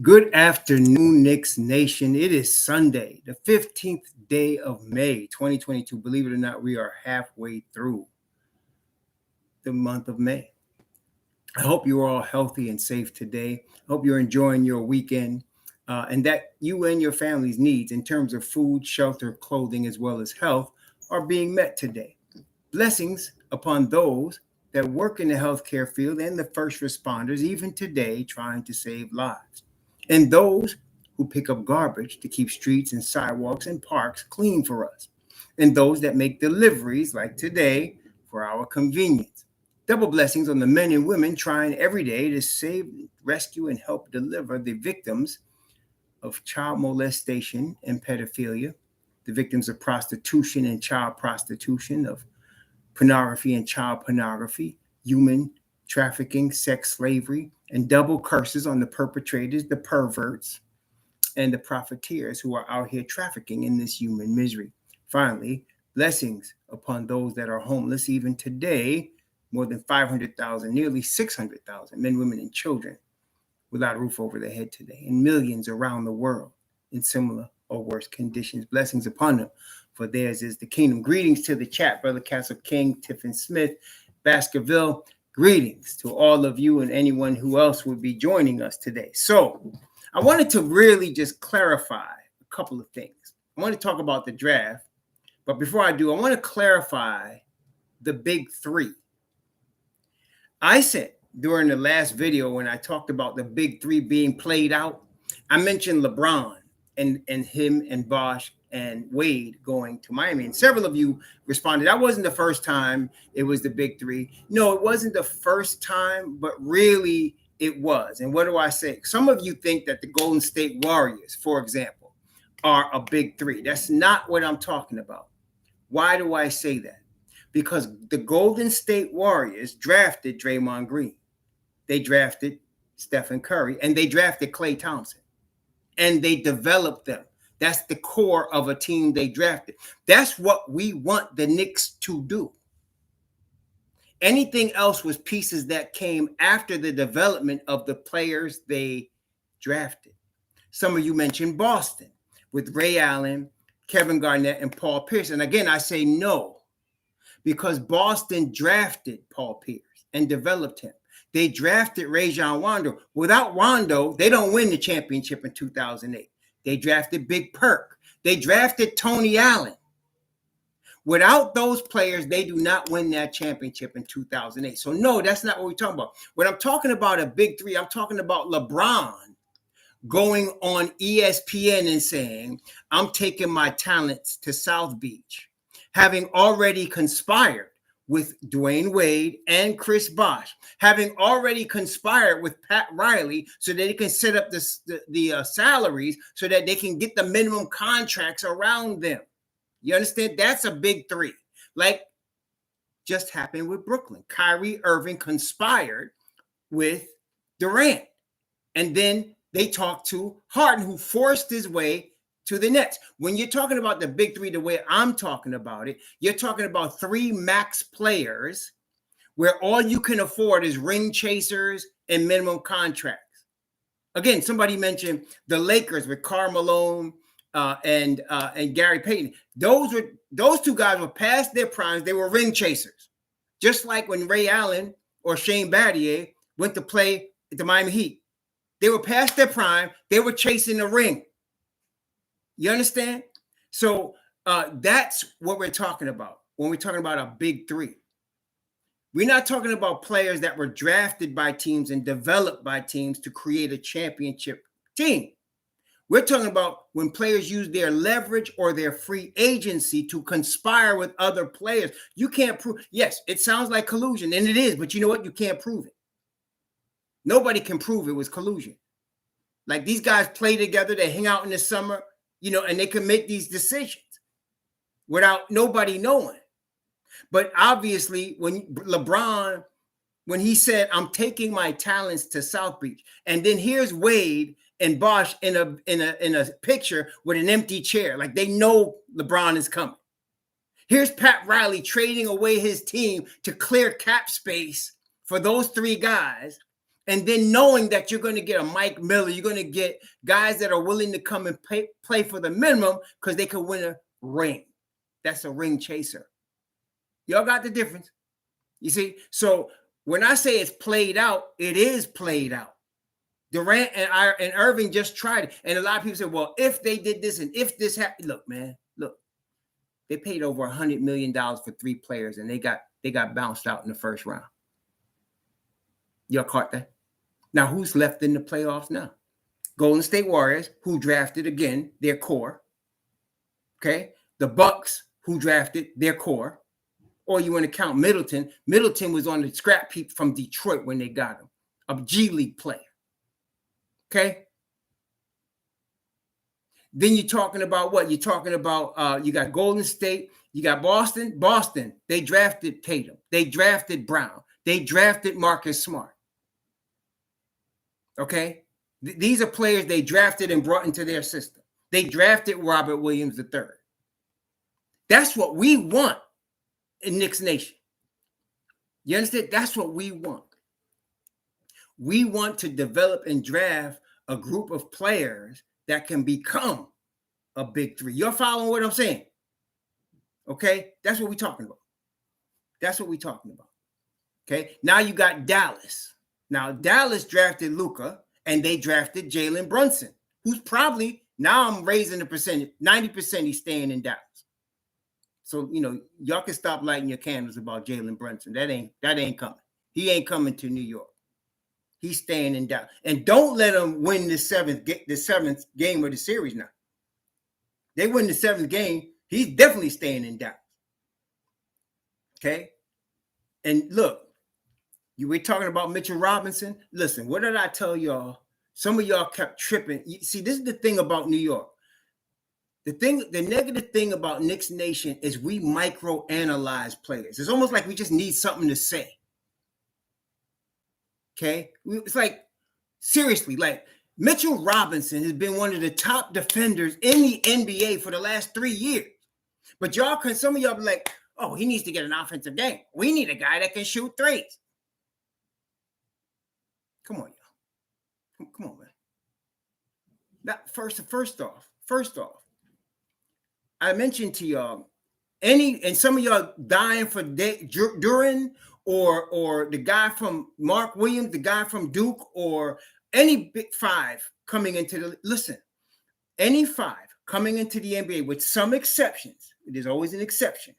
Good afternoon, Knicks Nation. It is Sunday, the 15th day of May, 2022. Believe it or not, we are halfway through the month of May. I hope you're all healthy and safe today. I hope you're enjoying your weekend and that you and your family's needs in terms of food, shelter, clothing, as well as health are being met today. Blessings upon those that work in the healthcare field and the first responders, even today, trying to save lives. And those who pick up garbage to keep streets and sidewalks and parks clean for us. And those that make deliveries, like today, for our convenience. Double blessings on the men and women trying every day to save, rescue, and help deliver the victims of child molestation and pedophilia, the victims of prostitution and child prostitution, of pornography and child pornography, human trafficking, sex slavery, and double curses on the perpetrators, the perverts, and the profiteers who are out here trafficking in this human misery. Finally, blessings upon those that are homeless even today, more than 500,000, nearly 600,000 men, women, and children without a roof over their head today, and millions around the world in similar or worse conditions. Blessings upon them, for theirs is the kingdom. Greetings to the chat, Brother Castle King, Tiffin Smith, Baskerville. Greetings to all of you and anyone who else would be joining us today. So I wanted to really just clarify a couple of things. I want to talk about the draft, but before I do, I want to clarify the big three. I said during the last video when I talked about the big three being played out, I mentioned LeBron and him and Bosh and Wade going to Miami. And several of you responded, that wasn't the first time it was the big three. No, it wasn't the first time, but really it was. And what do I say? Some of you think that the Golden State Warriors, for example, are a big three. That's not what I'm talking about. Why do I say that? Because the Golden State Warriors drafted Draymond Green. They drafted Stephen Curry, and they drafted Klay Thompson. And they developed them. That's the core of a team they drafted. That's what we want the Knicks to do. Anything else was pieces that came after the development of the players they drafted. Some of you mentioned Boston with Ray Allen, Kevin Garnett, and Paul Pierce. And again, I say no, because Boston drafted Paul Pierce and developed him. They drafted Rajon Rondo. Without Rondo, they don't win the championship in 2008. They drafted Big Perk. They drafted Tony Allen. Without those players, they do not win that championship in 2008. So no, that's not what we're talking about. When I'm talking about a big three, I'm talking about LeBron going on ESPN and saying, I'm taking my talents to South Beach, having already conspired with Dwayne Wade and Chris Bosh, having already conspired with Pat Riley so that they can set up the salaries so that they can get the minimum contracts around them. You understand? That's a big three. Like just happened with Brooklyn. Kyrie Irving conspired with Durant. And then they talked to Harden, who forced his way to the Nets. When you're talking about the big three, the way I'm talking about it, you're talking about three max players where all you can afford is ring chasers and minimum contracts. Again, somebody mentioned the Lakers with Karl Malone and Gary Payton. Those two guys were past their primes. They were ring chasers. Just like when Ray Allen or Shane Battier went to play at the Miami Heat. They were past their prime. They were chasing the ring. You understand? So that's what we're talking about when we're talking about a big three. We're not talking about players that were drafted by teams and developed by teams to create a championship team. We're talking about when players use their leverage or their free agency to conspire with other players. You can't prove. Yes, it sounds like collusion, and it is, but you know what? You can't prove it. Nobody can prove it was collusion. Like these guys play together, they hang out in the summer, and they can make these decisions without nobody knowing. But obviously, when LeBron, when he said, I'm taking my talents to South Beach, and then here's Wade and Bosh in a picture with an empty chair, like they know LeBron is coming. Here's Pat Riley trading away his team to clear cap space for those three guys. And then knowing that you're going to get a Mike Miller, you're going to get guys that are willing to come and play for the minimum because they could win a ring. That's a ring chaser. Y'all got the difference? You see? So when I say it's played out, it is played out. Durant and Irving just tried it. And a lot of people say, well, if they did this and if this happened, look, man, look, they paid over $100 million for 3 players and they got bounced out in the first round. Y'all caught that? Now, who's left in the playoffs now? Golden State Warriors, who drafted, again, their core. Okay? The Bucks, who drafted their core. Or you want to count Middleton. Middleton was on the scrap heap from Detroit when they got him. A G League player. Okay? Then you're talking about what? You're talking about you got Golden State. You got Boston. Boston, they drafted Tatum. They drafted Brown. They drafted Marcus Smart. Okay? These are players they drafted and brought into their system. They drafted Robert Williams III. That's what we want in Knicks Nation. You understand? That's what we want. We want to develop and draft a group of players that can become a big 3. You're following what I'm saying? Okay? That's what we're talking about. That's what we're talking about. Okay? Now you got Dallas. Now, Dallas drafted Luka, and they drafted Jalen Brunson, who's probably, now I'm raising the percentage, 90% he's staying in Dallas. So, y'all can stop lighting your candles about Jalen Brunson. That ain't coming. He ain't coming to New York. He's staying in Dallas. And don't let him win the seventh game of the series now. They win the 7th game, he's definitely staying in Dallas. Okay? And look, you were talking about Mitchell Robinson. Listen, what did I tell y'all? Some of y'all kept tripping. See, this is the thing about New York. The negative thing about Knicks Nation is we micro-analyze players. It's almost like we just need something to say. Okay? It's like, seriously, like Mitchell Robinson has been one of the top defenders in the NBA for the last 3 years. But some of y'all be like, oh, he needs to get an offensive game. We need a guy that can shoot threes. Come on, y'all. Come on, man. That first off, I mentioned to y'all, and some of y'all dying for Duran or the guy from Mark Williams, the guy from Duke, or any big 5 coming into any 5 coming into the NBA, with some exceptions, there's always an exception,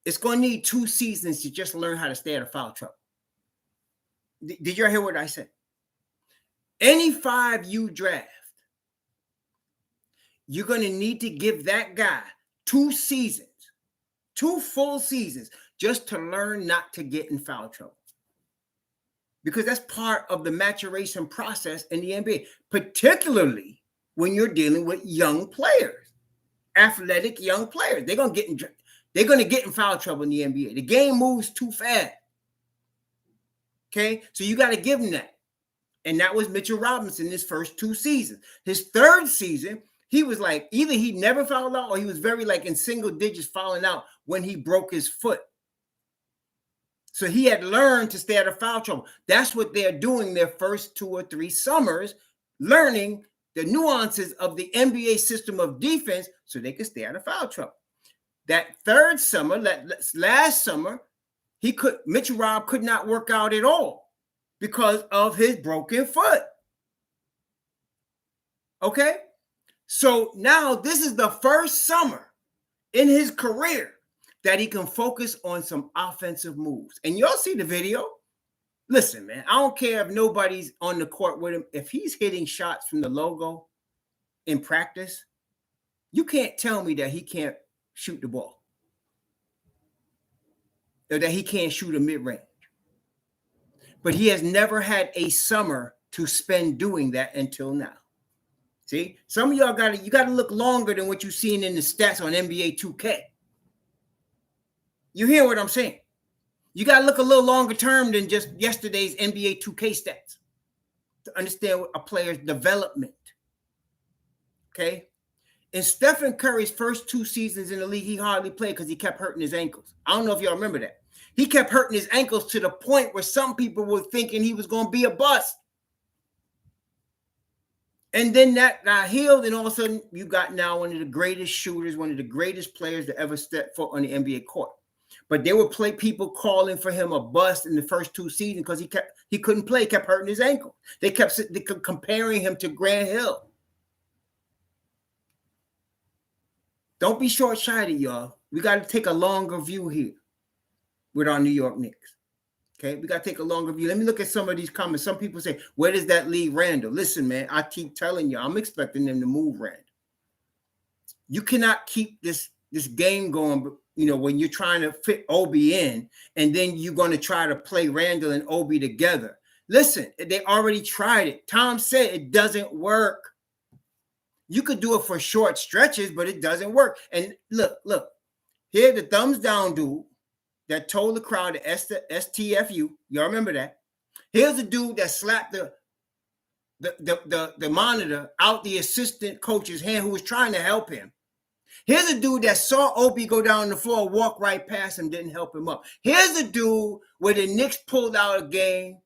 it's going to need 2 seasons to just learn how to stay out of foul trouble. Did you hear what I said? Any 5 you draft, you're going to need to give that guy 2 seasons, 2 full seasons, just to learn not to get in foul trouble. Because that's part of the maturation process in the NBA, particularly when you're dealing with young players, athletic young players. They're going to get in foul trouble in the NBA. The game moves too fast. Okay? So you got to give them that. And that was Mitchell Robinson his first 2 seasons. His 3rd season, he was like, either he never fouled out or he was very like in single digits fouling out when he broke his foot. So he had learned to stay out of foul trouble. That's what they're doing their first 2 or 3 summers, learning the nuances of the NBA system of defense so they can stay out of foul trouble. That 3rd summer, last summer, Mitchell Rob could not work out at all because of his broken foot. Okay? So now this is the first summer in his career that he can focus on some offensive moves. And y'all see the video. Listen, man, I don't care if nobody's on the court with him. If he's hitting shots from the logo in practice, you can't tell me that he can't shoot the ball or that he can't shoot a mid-range. But he has never had a summer to spend doing that until now. See, some of y'all got to look longer than what you've seen in the stats on NBA 2K. You hear what I'm saying? You got to look a little longer term than just yesterday's NBA 2K stats to understand a player's development. Okay? In Stephen Curry's first 2 seasons in the league, he hardly played because he kept hurting his ankles. I don't know if y'all remember that. He kept hurting his ankles to the point where some people were thinking he was going to be a bust. And then that got healed, and all of a sudden, you got now one of the greatest shooters, one of the greatest players to ever step foot on the NBA court. But there were people calling for him a bust in the first 2 seasons because he couldn't play, kept hurting his ankle. They kept comparing him to Grant Hill. Don't be short-sighted, y'all. We got to take a longer view here with our New York Knicks. Okay, we got to take a longer view. Let me look at some of these comments. Some people say, where does that leave Randle? Listen, man, I keep telling you, I'm expecting them to move Randle. You cannot keep this game going, when you're trying to fit Obi in, and then you're going to try to play Randle and Obi together. Listen, they already tried it. Tom said it doesn't work. You could do it for short stretches, but it doesn't work. And look, here the thumbs down dude that told the crowd to STFU. Y'all remember that? Here's the dude that slapped the monitor out the assistant coach's hand who was trying to help him. Here's a dude that saw Obi go down the floor, walk right past him, didn't help him up. Here's a dude where the Knicks pulled out a game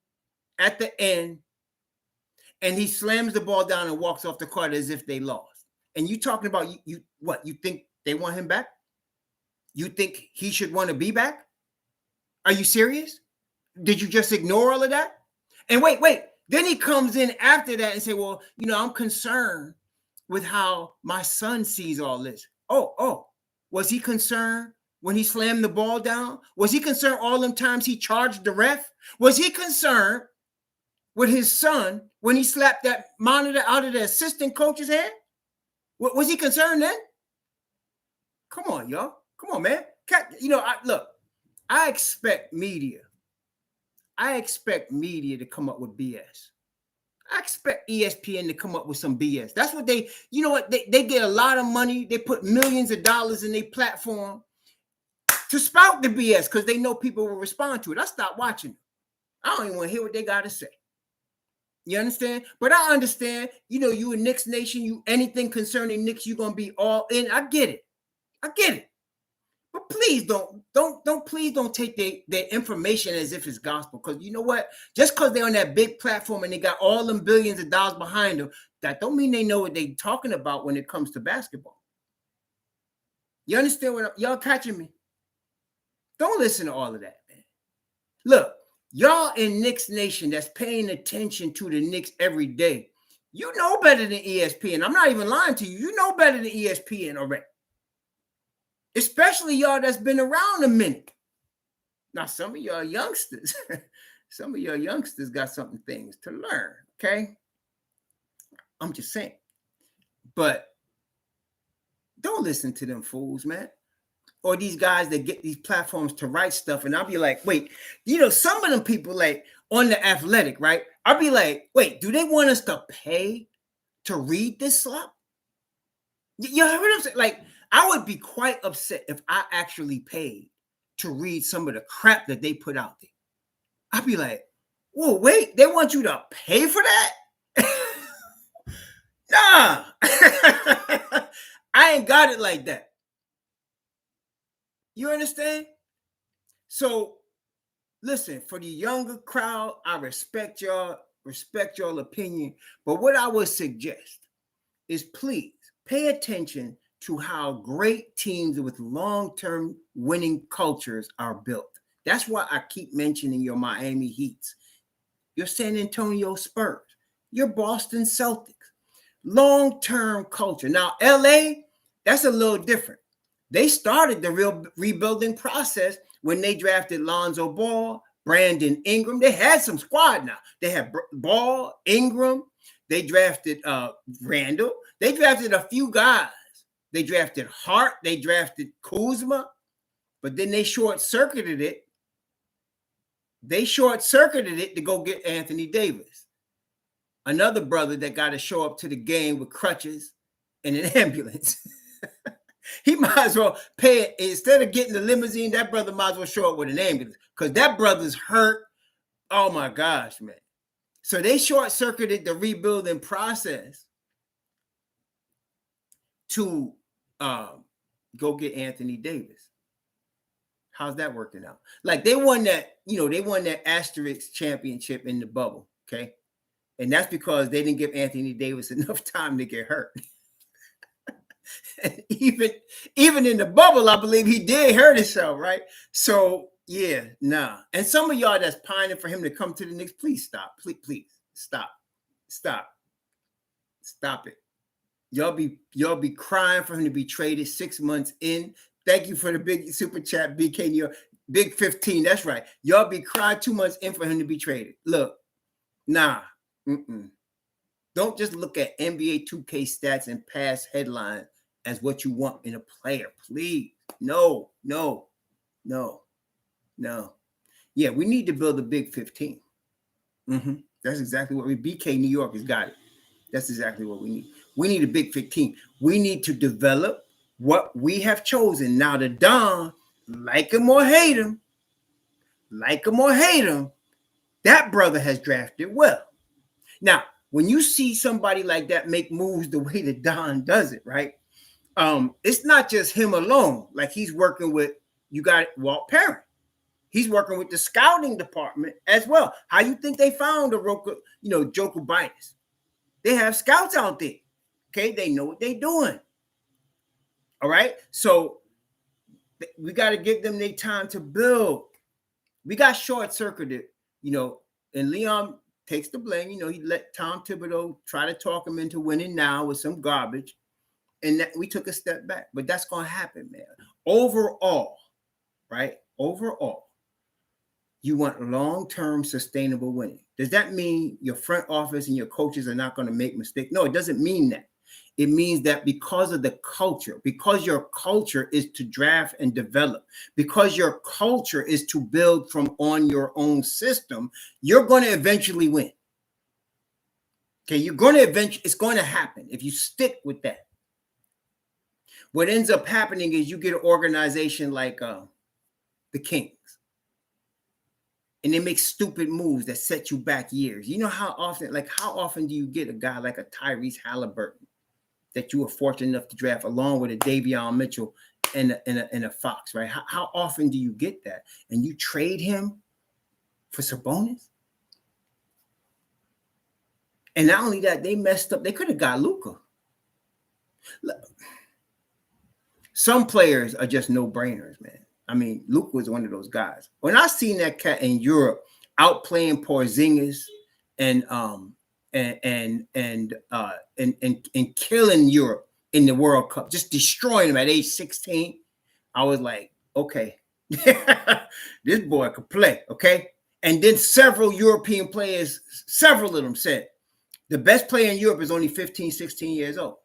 at the end, and he slams the ball down and walks off the court as if they lost. And you talking about what? You think they want him back? You think he should want to be back? Are you serious? Did you just ignore all of that? And wait. Then he comes in after that and say, well, I'm concerned with how my son sees all this. Oh, was he concerned when he slammed the ball down? Was he concerned all them times he charged the ref? Was he concerned with his son when he slapped that monitor out of the assistant coach's hand? Was he concerned then? Come on, y'all. Come on, man. I expect media to come up with BS. I expect ESPN to come up with some BS. That's what they get a lot of money. They put millions of dollars in their platform to spout the BS because they know people will respond to it. I stopped watching. I don't even want to hear what they got to say. You understand? But I understand, you a Knicks Nation, you anything concerning Knicks, you're going to be all in. I get it. But please don't take their information as if it's gospel. Because you know what? Just because they're on that big platform and they got all them billions of dollars behind them, that don't mean they know what they're talking about when it comes to basketball. You understand what y'all catching me? Don't listen to all of that, man. Look, y'all in Knicks Nation that's paying attention to the Knicks every day, you know better than ESPN. I'm not even lying to you. You know better than ESPN already. Especially y'all that's been around a minute. Now, some of y'all youngsters, got some things to learn, okay? I'm just saying. But don't listen to them fools, man. Or these guys that get these platforms to write stuff. And I'll be like, wait, some of them people like on The Athletic, right? I'll be like, wait, do they want us to pay to read this slop? You heard what I'm saying? Like, I would be quite upset if I actually paid to read some of the crap that they put out there. I'd be like, whoa, wait, they want you to pay for that? Nah. I ain't got it like that. You understand? So, listen, for the younger crowd, I respect y'all opinion. But what I would suggest is please pay attention to how great teams with long-term winning cultures are built. That's why I keep mentioning your Miami Heats, your San Antonio Spurs, your Boston Celtics. Long-term culture. Now, LA, that's a little different. They started the real rebuilding process when they drafted Lonzo Ball, Brandon Ingram. They had some squad now. They had Ball, Ingram. They drafted Randle. They drafted a few guys. They drafted Hart. They drafted Kuzma. But then they short-circuited it. To go get Anthony Davis, another brother that got to show up to the game with crutches and an ambulance. He might as well pay it. Instead of getting the limousine, that brother might as well show up with an ambulance because that brother's hurt. Oh, my gosh, man. So they short-circuited the rebuilding process to go get Anthony Davis. How's that working out? Like they won that, they won that asterisk championship in the bubble, okay? And that's because they didn't give Anthony Davis enough time to get hurt. even in the bubble, I believe he did hurt himself, right? So yeah, nah. And some of y'all that's pining for him to come to the Knicks, please stop. Please stop. Stop it. Y'all be crying for him to be traded 6 months in. Thank you for the big super chat, BK New York. Big 15. That's right. Y'all be crying 2 months in for him to be traded. Look, nah. Don't just look at NBA 2K stats and past headlines as what you want in a player. Please. No. Yeah, we need to build a big 15. That's exactly what BK New York has got it. That's exactly what we need. We need a big 15. We need to develop what we have chosen. Now, the Don, like him or hate him, that brother has drafted well. Now, when you see somebody like that make moves the way that Don does it, right? It's not just him alone. Like he's working with, you got Walt Perrin. He's working with the scouting department as well. How you think they found Joker Binus? They have scouts out there. Okay, they know what they're doing. All right, so we got to give them their time to build. We got short-circuited, and Leon takes the blame. He let Tom Thibodeau try to talk him into winning now with some garbage, and that we took a step back. But that's going to happen, man. Overall, right? Overall, you want long-term sustainable winning. Does that mean your front office and your coaches are not going to make mistakes? No, it doesn't mean that. It means that because of the culture, because your culture is to draft and develop, because your culture is to build from on your own system, you're going to eventually win. Okay, it's going to happen if you stick with that. What ends up happening is you get an organization like the Kings, and they make stupid moves that set you back years. You know how often do you get a guy like a Tyrese Halliburton that you were fortunate enough to draft along with a Davion Mitchell and a Fox, right? How often do you get that? And you trade him for Sabonis? And not only that, they messed up. They could have got Luka. Some players are just no-brainers, man. I mean, Luka was one of those guys. When I seen that cat in Europe outplaying Porzingis and killing Europe in the World Cup, just destroying them at age 16, I was like, okay, this boy could play, okay? And then several European players, several of them said, the best player in Europe is only 15, 16 years old.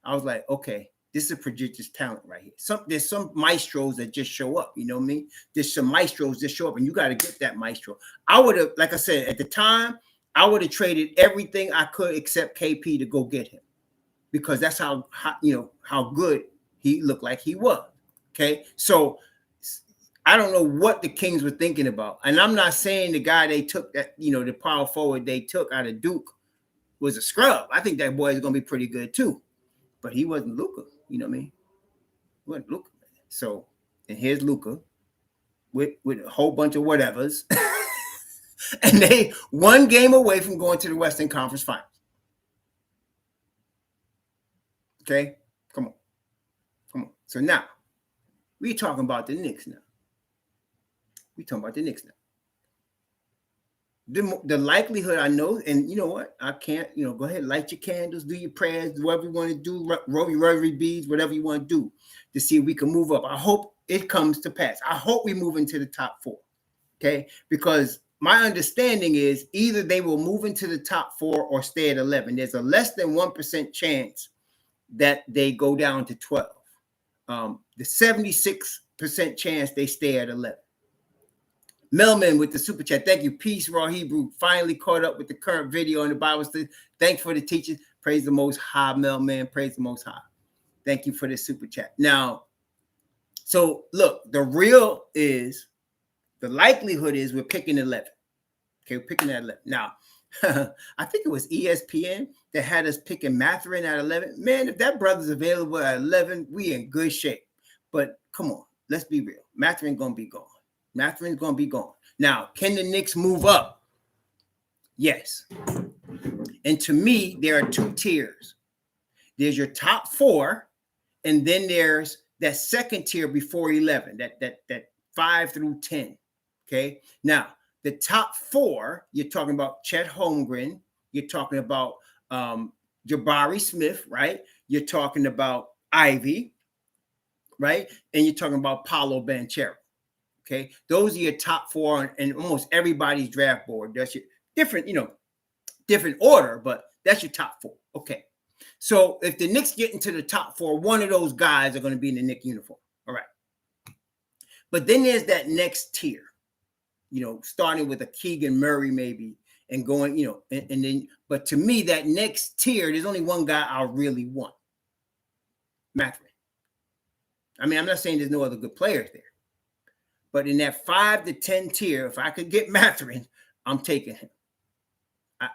I was like, okay, this is a prodigious talent right here. There's some maestros that just show up, you know what I mean? There's some maestros that show up, and you got to get that maestro. I would have, like I said, at the time, I would have traded everything I could except KP to go get him, because that's how good he looked like he was. Okay, so I don't know what the Kings were thinking about, and I'm not saying the guy they took, that the power forward they took out of Duke was a scrub. I think that boy is going to be pretty good too, but he wasn't Luka. You know what I mean? He wasn't Luka. So, and here's Luka with a whole bunch of whatevers. And they one game away from going to the Western Conference Finals. Okay? Come on. So now, we're talking about the Knicks now. The likelihood, I know, and you know what? I can't, go ahead, light your candles, do your prayers, whatever you want to do, rosary beads, whatever you want to do to see if we can move up. I hope it comes to pass. I hope we move into the top 4. Okay? Because my understanding is either they will move into the top 4 or stay at 11. There's a less than 1% chance that they go down to 12. The 76% chance they stay at 11. Melman with the super chat. Thank you. Peace, Raw Hebrew. Finally caught up with the current video in the Bible study. Thanks for the teaching. Praise the Most High, Melman. Praise the Most High. Thank you for the super chat. Now, so look, the likelihood is we're picking 11. Okay, we're picking at 11. Now, I think it was ESPN that had us picking Mathurin at 11. Man, if that brother's available at 11, we in good shape. But come on. let's be real. Mathurin going to be gone. Mathurin's going to be gone. Now, can the Knicks move up? Yes. And to me, there are two tiers. There's your top 4, and then there's that second tier before 11, that 5 through 10. Okay. Now, the top 4, you're talking about Chet Holmgren, you're talking about Jabari Smith, right? You're talking about Ivy, right? And you're talking about Paolo Banchero. Okay. Those are your top 4 and almost everybody's draft board. That's your different, different order, but that's your top 4. Okay. So if the Knicks get into the top 4, one of those guys are going to be in the Knicks uniform. All right. But then there's that next tier, starting with a Keegan Murray maybe and going, and then, but to me, that next tier, there's only one guy I really want. Mathurin. I mean, I'm not saying there's no other good players there, but in that 5 to 10 tier, if I could get Mathurin, I'm taking him.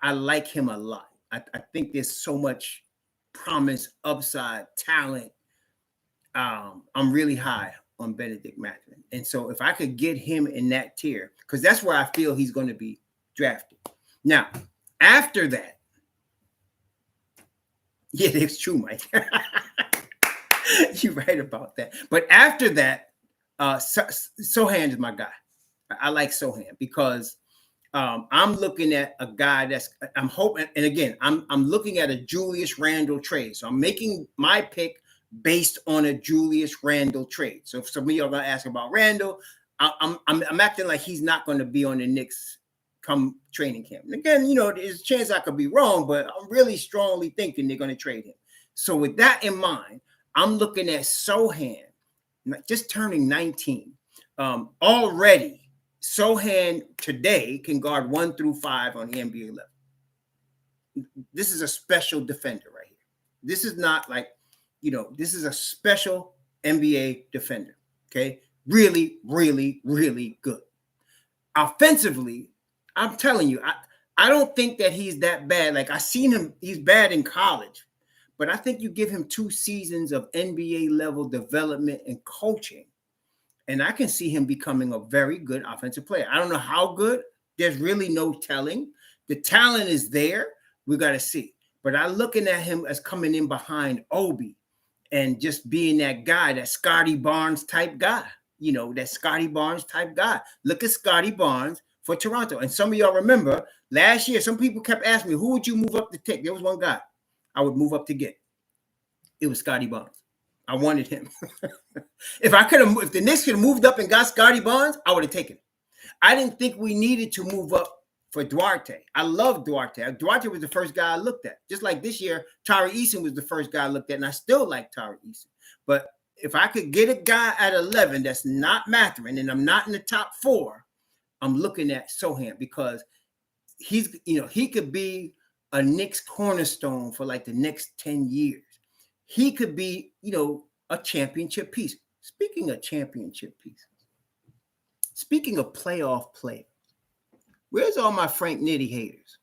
I like him a lot. I think there's so much promise, upside, talent. I'm really high on Benedict Mathurin. And so if I could get him in that tier, because that's where I feel he's going to be drafted. Now, after that, yeah, it's true, Mike. You're right about that. But after that, Sohan is my guy. I like Sohan because I'm looking at a guy I'm hoping, and again, I'm looking at a Julius Randle trade. So I'm making my pick based on a Julius Randle trade. So if some of y'all are gonna ask about Randle, I'm acting like he's not going to be on the Knicks come training camp. And again, there's a chance I could be wrong, but I'm really strongly thinking they're going to trade him. So with that in mind, I'm looking at Sohan, just turning 19. Already, Sohan today can guard 1 through 5 on the NBA level. This is a special defender right here. This is not like, this is a special NBA defender. Okay. Really, really, really good. Offensively, I'm telling you, I don't think that he's that bad. Like I seen him, he's bad in college, but I think you give him 2 seasons of NBA level development and coaching, and I can see him becoming a very good offensive player. I don't know how good. There's really no telling. The talent is there. We got to see. But I'm looking at him as coming in behind Obi and just being that guy, that Scotty Barnes type guy. That Scotty Barnes type guy. Look at Scotty Barnes for Toronto. And some of y'all remember last year, some people kept asking me, who would you move up to take? There was one guy I would move up to get. It was Scotty Barnes. I wanted him. If the Knicks could have moved up and got Scotty Barnes, I would have taken it. I didn't think we needed to move up for Duarte. I love Duarte. Duarte was the first guy I looked at. Just like this year, Tari Eason was the first guy I looked at, and I still like Tari Eason. But if I could get a guy at 11 that's not Mathurin and I'm not in the top 4, I'm looking at Sohan because he's, he could be a Knicks cornerstone for like the next 10 years. He could be, a championship piece. Speaking of championship pieces, speaking of playoff players, where's all my Frank Nitti haters?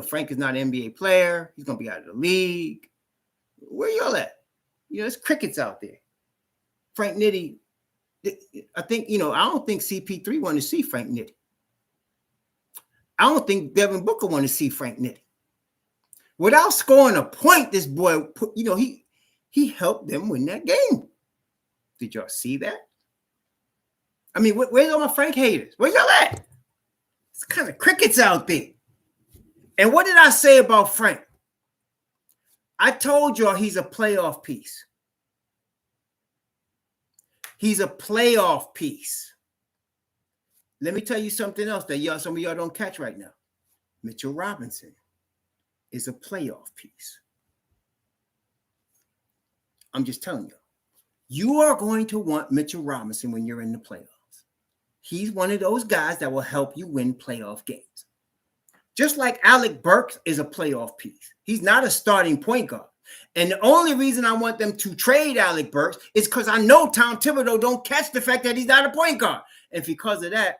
Frank is not an NBA player. He's going to be out of the league. Where y'all at? There's crickets out there. Frank Nitti, I think, I don't think CP3 wanted to see Frank Nitti. I don't think Devin Booker wanted to see Frank Nitti. Without scoring a point, this boy, he helped them win that game. Did y'all see that? I mean, where's all my Frank haters? Where's y'all at? It's kind of crickets out there. And what did I say about Frank? I told y'all he's a playoff piece. He's a playoff piece. Let me tell you something else that some of y'all don't catch right now. Mitchell Robinson is a playoff piece. I'm just telling you. You are going to want Mitchell Robinson when you're in the playoffs. He's one of those guys that will help you win playoff games. Just like Alec Burks is a playoff piece. He's not a starting point guard. And the only reason I want them to trade Alec Burks is because I know Tom Thibodeau don't catch the fact that he's not a point guard. And because of that,